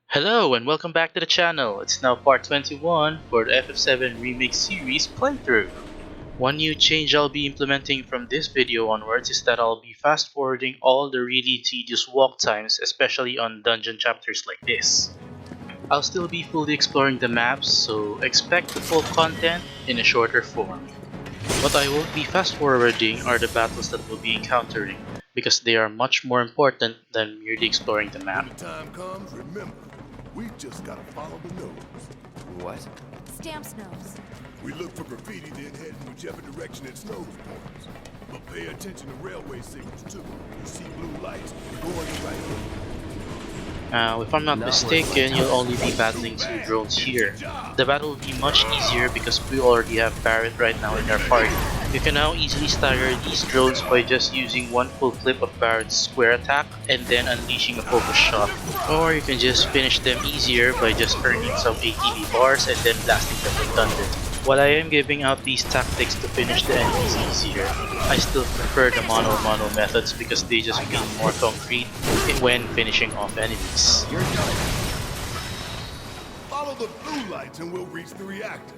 Hello and welcome back to the channel. It's now part 21 for the FF7 Remake series playthrough. One new change I'll be implementing from this video onwards is that I'll be fast forwarding all the really tedious walk times, especially on dungeon chapters like this. I'll still be fully exploring the maps, so expect the full content in a shorter form. What I won't be fast forwarding are the battles that we'll be encountering, because they are much more important than merely exploring the map. When the time comes, remember, we just gotta follow the nose. What? Stamp's nose. We look for graffiti, then head in whichever direction its nose points. But pay attention to railway signals too. You see blue lights, go in the right way. Now, if I'm not mistaken, you'll only be battling two drones here. The battle will be much easier because we already have Barret right now in our party. You can now easily stagger these drones by just using one full clip of Barret's square attack and then unleashing a focus shot. Or you can just finish them easier by just earning some ATB bars and then blasting them with thunder. While I am giving out these tactics to finish the enemies easier, I still prefer the mano-a-mano methods because they just feel more concrete when finishing off enemies. You're done. Follow the blue lights and we'll reach the reactor.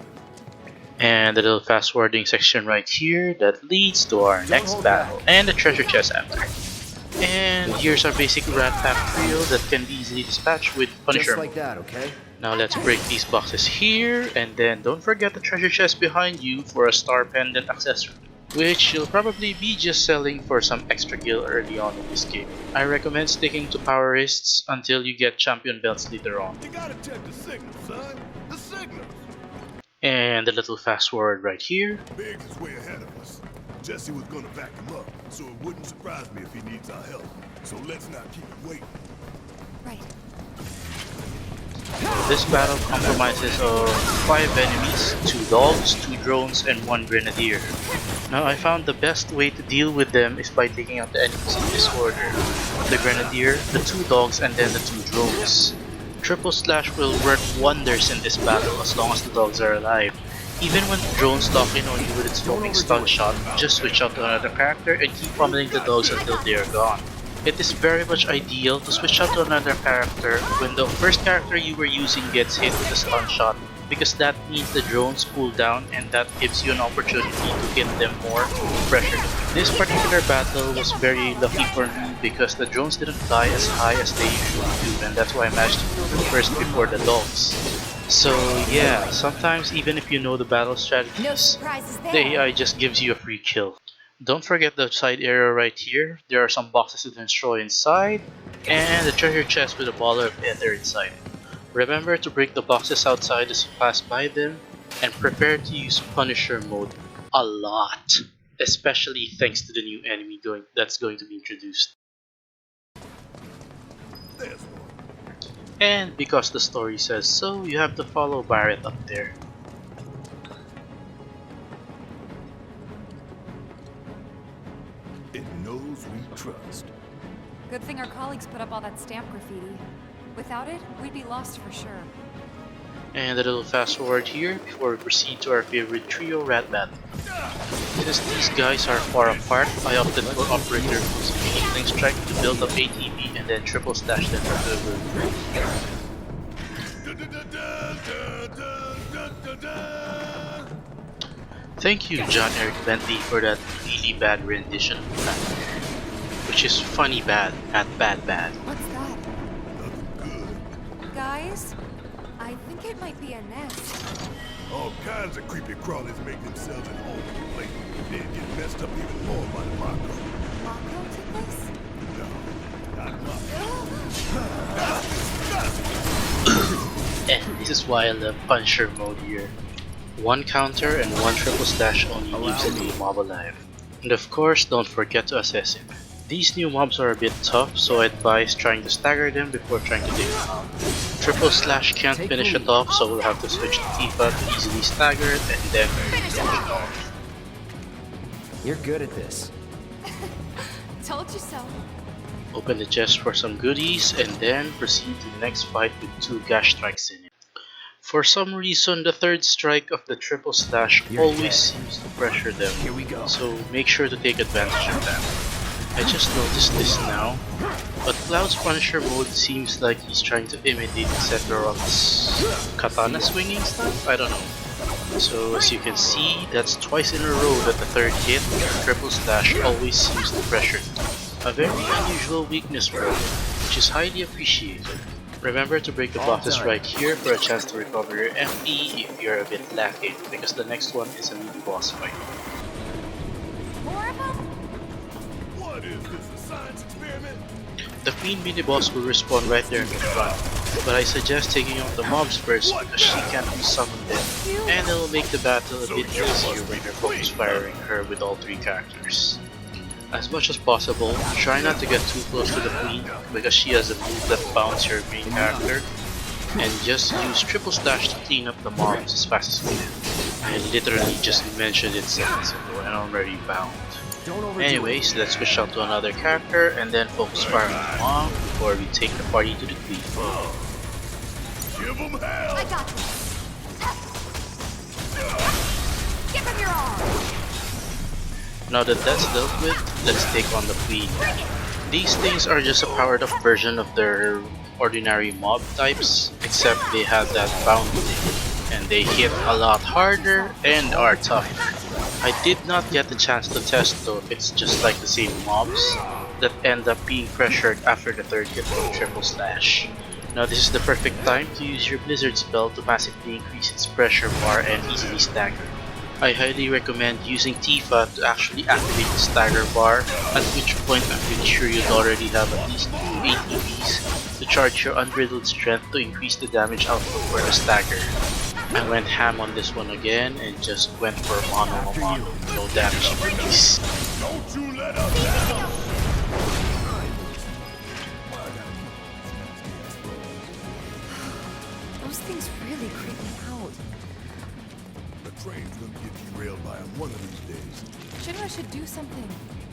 And a little fast forwarding section right here that leads to our next battle and the treasure chest after. And here's our basic rat pack trio that can be easily dispatched with Punisher. Just like that, okay? Now let's break these boxes here, and then don't forget the treasure chest behind you for a star pendant accessory, which you'll probably be just selling for some extra gil early on in this game. I recommend sticking to power wrists until you get champion belts later on. You gotta check the signals, son. The signals. And a little fast forward right here. Biggs is way ahead of us. Jesse was gonna back him up, so it wouldn't surprise me if he needs our help. So let's not keep him waiting. Right. This battle compromises of 5 enemies, 2 dogs, 2 drones, and 1 grenadier. Now I found the best way to deal with them is by taking out the enemies in this order. The grenadier, the 2 dogs, and then the 2 drones. Triple slash will work wonders in this battle as long as the dogs are alive. Even when the drones lock in on you with its foaming stun shot, just switch out to another character and keep pummeling the dogs until they are gone. It is very much ideal to switch out to another character when the first character you were using gets hit with a stun shot, because that means the drones cool down and that gives you an opportunity to hit them more to pressure them. This particular battle was very lucky for me because the drones didn't fly as high as they usually do, and that's why I managed to kill them first before the dogs. So yeah, sometimes even if you know the battle No strategies, surprises there. the AI just gives you a free kill. Don't forget the side area right here. There are some boxes to destroy inside, and the treasure chest with a baller of ether inside. Remember to break the boxes outside as you pass by them, and prepare to use Punisher mode a lot, especially thanks to the new enemy that's going to be introduced. There's one. And because the story says so, you have to follow Barret up there. It knows we trust. Good thing our colleagues put up all that stamp graffiti. Without it, we'd be lost for sure. And a little fast forward here before we proceed to our favorite trio rat battle. Since these guys are far apart, I opted for operator moves Healing Strike to build up ATB and then triple slash them for Thank you, John Eric Bentley, for that really bad rendition of that. Which is funny bad, not bad bad. What's that? Nothing good. Guys? I think it might be a nest. All kinds of creepy crawlies make themselves at home lately. Then get messed up even more by the Mako. Mako did this? No, not Mako. And this is why I love Punisher mode here. 1 counter and 1 triple slash only leaves a new mob alive. And of course, don't forget to assess him. These new mobs are a bit tough, so I advise trying to stagger them before trying to take them out. Triple slash can't finish it off, so we'll have to switch to Tifa to easily stagger it and then finish it off. You're good at this. Told you so. Open the chest for some goodies and then proceed to the next fight with 2 Grashtrikes in it. For some reason, the 3rd strike of the triple slash always seems to pressure them, Here we go. so make sure to take advantage of that. I just noticed this now, but Cloud's Punisher mode seems like he's trying to imitate Sephiroth's katana swinging style? I don't know. So as you can see, that's twice in a row that the third hit, triple slash, always seems to pressure. A very unusual weakness for him, which is highly appreciated. Remember to break the boxes right here for a chance to recover your MP if you're a bit lacking, because the next one is a mini boss fight. More of them? What is this, a science experiment? The Queen mini boss will respawn right there in the front, but I suggest taking out the mobs first because she can't summon them, and it'll make the battle a bit easier when you're focus firing her with all three characters. As much as possible, try not to get too close to the Queen because she has a move that bounces your main character, and just use triple slash to clean up the mobs as fast as you can. I literally just mentioned it seconds ago and I'm already bound. Anyways, let's switch out to another character and then focus fire on the mob before we take the party to the Queen. Give them hell! I got this. Give him your arm. Now that that's dealt with, let's take on the Queen. These things are just a powered up version of their ordinary mob types, except they have that bound thing, and they hit a lot harder and are tougher. I did not get the chance to test though if it's just like the same mobs that end up being pressured after the third hit from triple slash. Now this is the perfect time to use your Blizzard spell to massively increase its pressure bar and easily stagger. I highly recommend using Tifa to actually activate the stagger bar, at which point I'm pretty sure you'd already have at least 2 ATBs to charge your unriddled strength to increase the damage output for the stagger. I went ham on this one again and just went for mono a mono, no damage increase. Don't you let up now! Those things really creep me out. The train's gonna get derailed by them one of these days. Shinra should do something.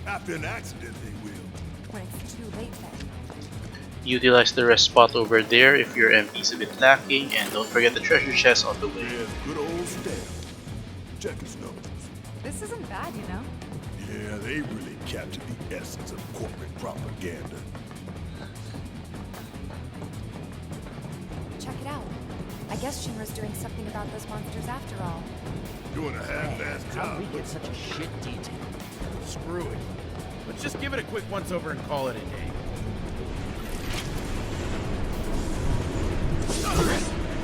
After an accident, they will. When it's too late then. Utilize the rest spot over there if your MP is a bit lacking, and don't forget the treasure chest on the way. Yeah, good old Stan. Check his nose. This isn't bad, you know? Yeah, they really captured the essence of corporate propaganda. Check it out. I guess Shinra's doing something about those monsters after all. Doing a half-assed How job. did we get such a shit detail? Screw it. Let's just give it a quick once-over and call it a day.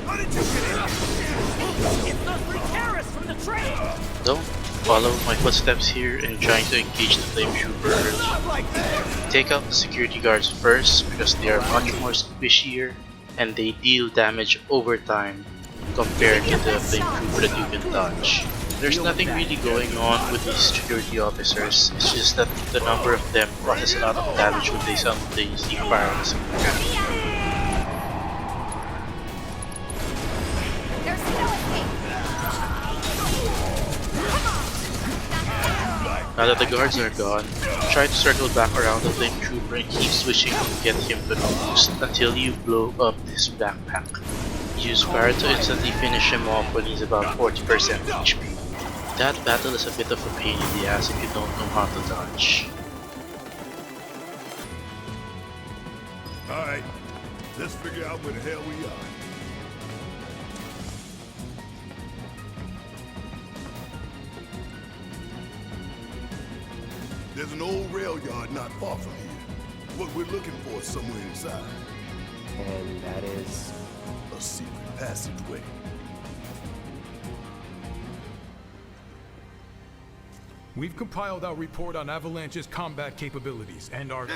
How did you get in? It's those three terrorists from the train! Don't follow my footsteps here and trying to engage the flame trooper early. Not like that! Take out the security guards first because they are much more squishier and they deal damage over time compared to the flame trooper that you can dodge. There's nothing really going on with these security officers, it's just that the number of them causes a lot of damage when they simultaneously fire on the same guy. There's no escape. Now that the guards are gone, try to circle back around the flame trooper and keep switching to get him to no boost until you blow up his backpack. Use Barret to instantly finish him off when he's about 40% HP. That battle is a bit of a pain in the ass if you don't know how to dodge. Alright, let's figure out where the hell we are. There's an old rail yard not far from here. What we're looking for is somewhere inside. And that is... A secret passageway. We've compiled our report on Avalanche's combat capabilities and our...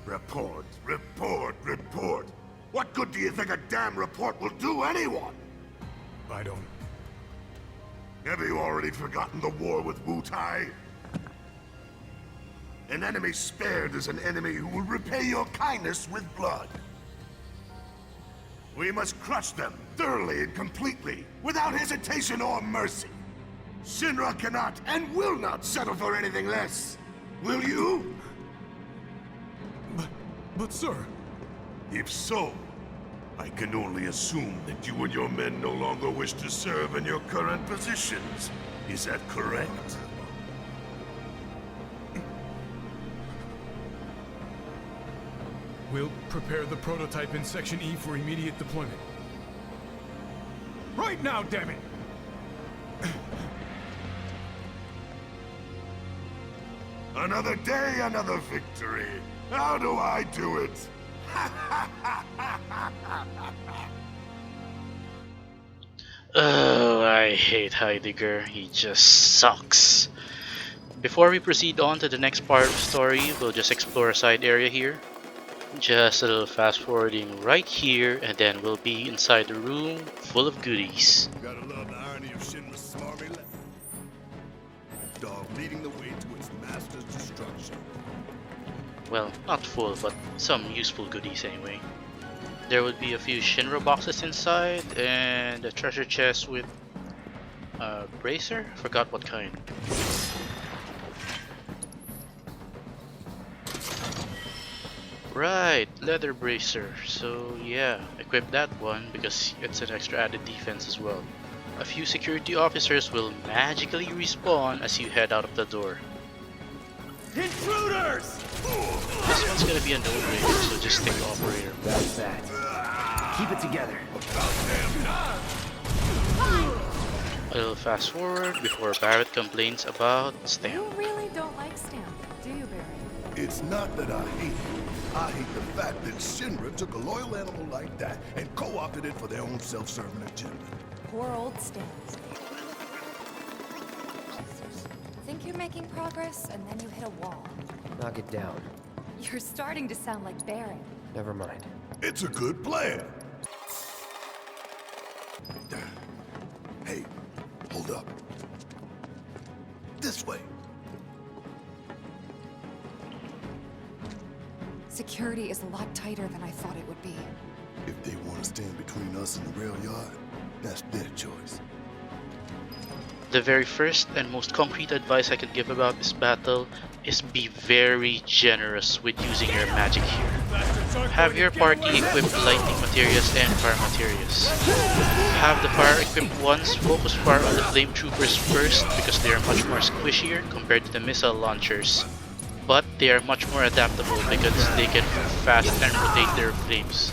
Report, report. What good do you think a damn report will do anyone? I don't... Have you already forgotten the war with Wu-Tai? An enemy spared is an enemy who will repay your kindness with blood. We must crush them thoroughly and completely, without hesitation or mercy. Shinra cannot and will not settle for anything less. Will you? But sir... If so, I can only assume that you and your men no longer wish to serve in your current positions. Is that correct? We'll prepare the prototype in Section E for immediate deployment. Right now, damn it! Another day, another victory. How do I do it? Oh, I hate Heidegger. He just sucks. Before we proceed on to the next part of the story, we'll just explore a side area here. Just a little fast forwarding right here, and then we'll be inside the room full of goodies. Gotta love the irony of Shinra's smarmy dog leading the way to its master's destruction. Well, not full, but some useful goodies anyway. There would be a few Shinra boxes inside, and a treasure chest with a bracer? Forgot what kind. Right, leather bracer. So yeah, equip that one because it's an extra added defense as well. A few security officers will magically respawn as you head out of the door. Intruders! This one's gonna be a no-brainer, so just stick operator. That's that. Keep it together. A little fast forward before Barret complains about You Stamp. really don't like Stamp, do you, Barret? It's not that I hate it. I hate the fact that Shinra took a loyal animal like that and co-opted it for their own self-serving agenda. Poor old Stamp. Think you're making progress, and then you hit a wall. Knock it down. You're starting to sound like Barret. Never mind. It's a good plan. Hey, hold up. This way. Security is a lot tighter than I thought it would be. If they want to stand between us and the rail yard, that's their choice. The very first and most concrete advice I can give about this battle is be very generous with using your magic here. Have your party equip lightning materials and fire materials. Have the fire equipped ones focus fire on the flame troopers first because they are much more squishier compared to the missile launchers. But they are much more adaptable because they can move fast and rotate their flames.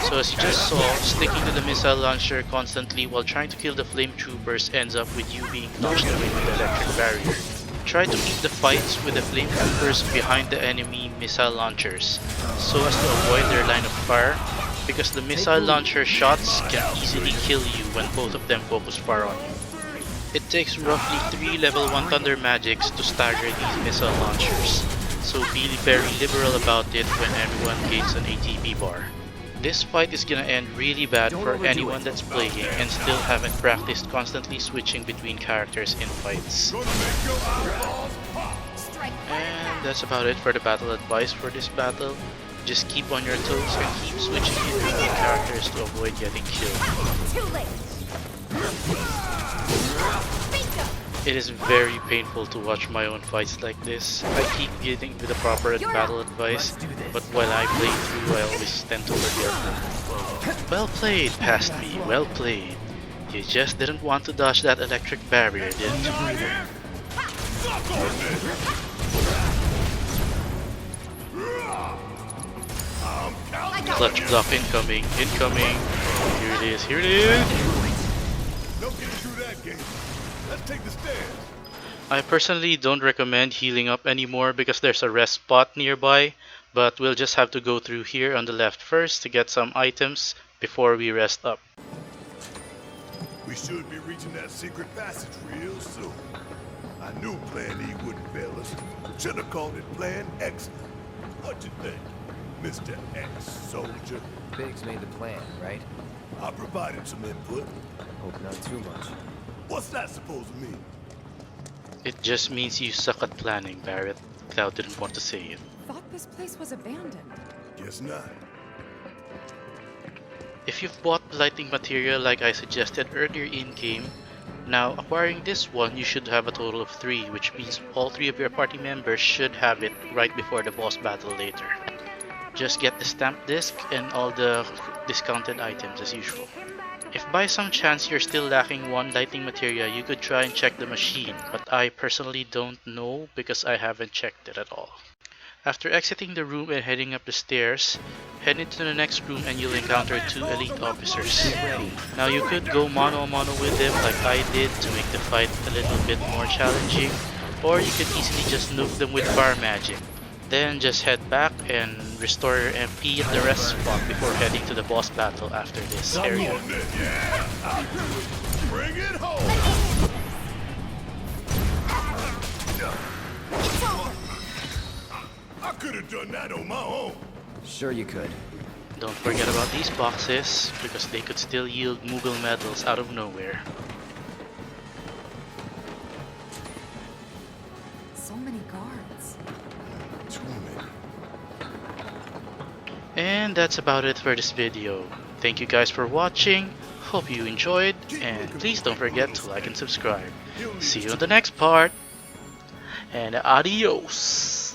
So as you just saw, sticking to the missile launcher constantly while trying to kill the flame troopers ends up with you being touched away with the electric barrier. Try to keep the fights with the flame troopers behind the enemy missile launchers, so as to avoid their line of fire, because the missile launcher shots can easily kill you when both of them focus fire on you. It takes roughly 3 level 1 thunder magics to stagger these missile launchers, so be very liberal about it when everyone gains an ATB bar. This fight is gonna end really bad for anyone that's playing and still haven't practiced constantly switching between characters in fights. And that's about it for the battle advice for this battle. Just keep on your toes and keep switching in between characters to avoid getting killed. Too late. It is very painful to watch my own fights like this. I keep getting the proper battle advice, but while I play through I always tend to forget. Well played, past me, well played. You just didn't want to dodge that electric barrier, didn't you? Clutch block incoming, incoming. Here it is, here it is! No getting through that game. Let's take the stairs. I personally don't recommend healing up anymore because there's a rest spot nearby, but we'll just have to go through here on the left first to get some items before we rest up. We should be reaching that secret passage real soon. I knew Plan E wouldn't fail us. Should have called it Plan Excellent. What you think, Mr. Ex-Soldier? Biggs made the plan, right? I provided some input. Hope not too much. What's that supposed to mean? It just means you suck at planning, Barret. Cloud didn't want to say it. Thought this place was abandoned. Guess not. If you've bought the lighting material like I suggested earlier in-game, now acquiring this one you should have a total of 3, which means all 3 of your party members should have it right before the boss battle later. Just get the stamp disc and all the discounted items as usual. If by some chance you're still lacking one lighting material, you could try and check the machine, but I personally don't know because I haven't checked it at all. After exiting the room and heading up the stairs, head into the next room and you'll encounter 2 elite officers. Now you could go mano-a-mano with them like I did to make the fight a little bit more challenging, or you could easily just nuke them with fire magic. Then just head back and restore your MP at the rest spot before heading to the boss battle after this area. Come on then, yeah! Bring it home! I could have done that on my own. Sure you could. Don't forget about these boxes, because they could still yield Moogle medals out of nowhere. So many guards. Too many. And that's about it for this video. Thank you guys for watching, hope you enjoyed, and please don't forget to like and subscribe. See you in the next part, and adios!